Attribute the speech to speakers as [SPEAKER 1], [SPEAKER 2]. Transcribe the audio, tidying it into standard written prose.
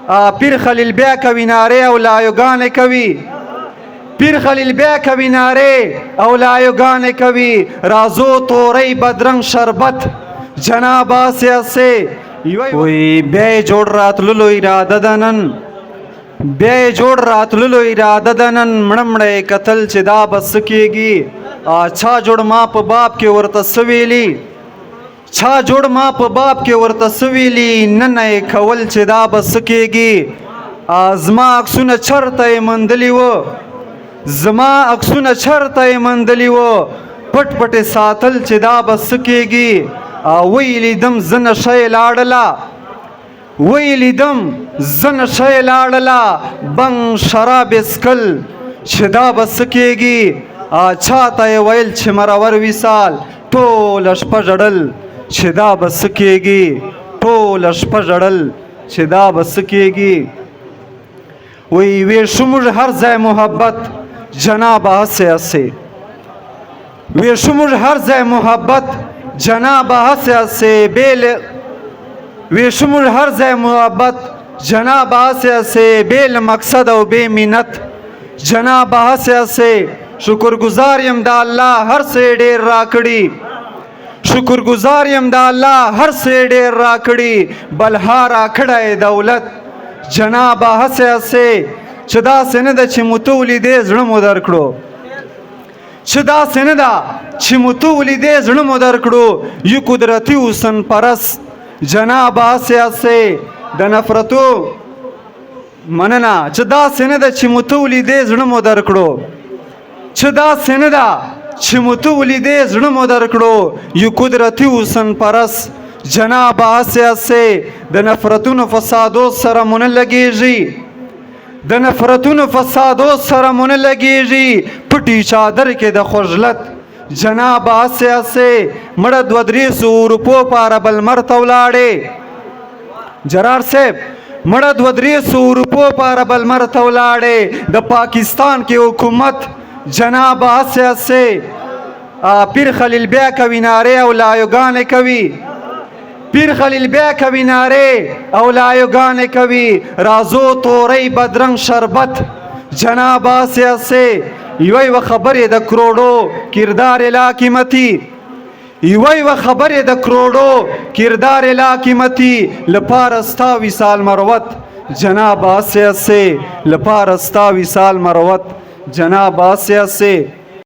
[SPEAKER 1] پیر خلیل بیا کوي نارې او لایوګانې کوي پیر خلیل بیا کوي نارې او لایوګانې کوي رازو تورۍ بدرنګ شربت جناب سیاسي وی بیا یې جوړ راتللو اراده ده نن بیا یې جوړ راتللو اراده ده نن مړه مړه یې کتل چې دا به څه کېږي چا جوړ ما په باب کې ورته څه ویلي چا جوړ ما په باب کې ورته څه ویلي نن یې کول چې دا به څه کېږي زما عکسونه چرته یې موندلي وه زما عکسونه چرته یې موندلي وه پټ پټ یې ساتل چې دا به څه کېږي وی لیدم زه نشه یې لاړله وی لیدم زه نشه یې لاړله بنګ شراب یې څښل چې دا به څه کېږي چا ته یې ویل چې مرور وصال ټوله شپه ژړل چې دا به څه کېږي ټوله شپه ژړل چې دا به څه کېږي وی ویشو موږ هر ځای محبت جناب هسې هسې ویشو موږ هر ځای محبت جناب هسې هسې ویشو موږ هر ځای محبت جناب هسې هسې بې مقصد او بې منت جناب هسې هسې شکرګزار یم د الله هر څه ډېر راکړي شکرګزار یم د الله هر څه ډېر راکړي بلها راکړی دولت جناب هسې هسې چې داسې نه ده چې مو ته ولیدې زړه مو درکړو چې داسې نه ده چې مو ته ولیدې زړه مو درکړو یو قدرتي حسن پرست جناب هسې هسې د نفرتو مننه چې داسې نه ده چې مو ته ولیدې زړه مو درکړو چې داسې نه ده چې مو ته ولیدې زړه مو درکړو یو قدرتي حسن پرست جناب هسې هسې د نفرتونو فسادو سره مو نه لګېږي د نفرتونو فسادو سره مو نه لګېږي پټي چادر کې د خجلت جناب هسې هسې مړه 200 روپو په عرب المر ته ولاړې جرار صاحب مړه 200 روپو په عرب المر ته ولاړې د پاکستان کې حکومت جناب هسې هسې پیر خلیل بیا کوي نارې او لایوګانې کوي پیر خلیل بیا کوي نارې او لایوګانې کوي رازو تورۍ بدرنګ شربت جناب هسې هسې یوه خبرې د کروڑو کردار لا قیمتي یوه خبرې د کروڑو کردار لا قیمتي لپاره ستا وصال مروت جناب هسې هسې لپاره ستا وصال مروت جناب هسې هسې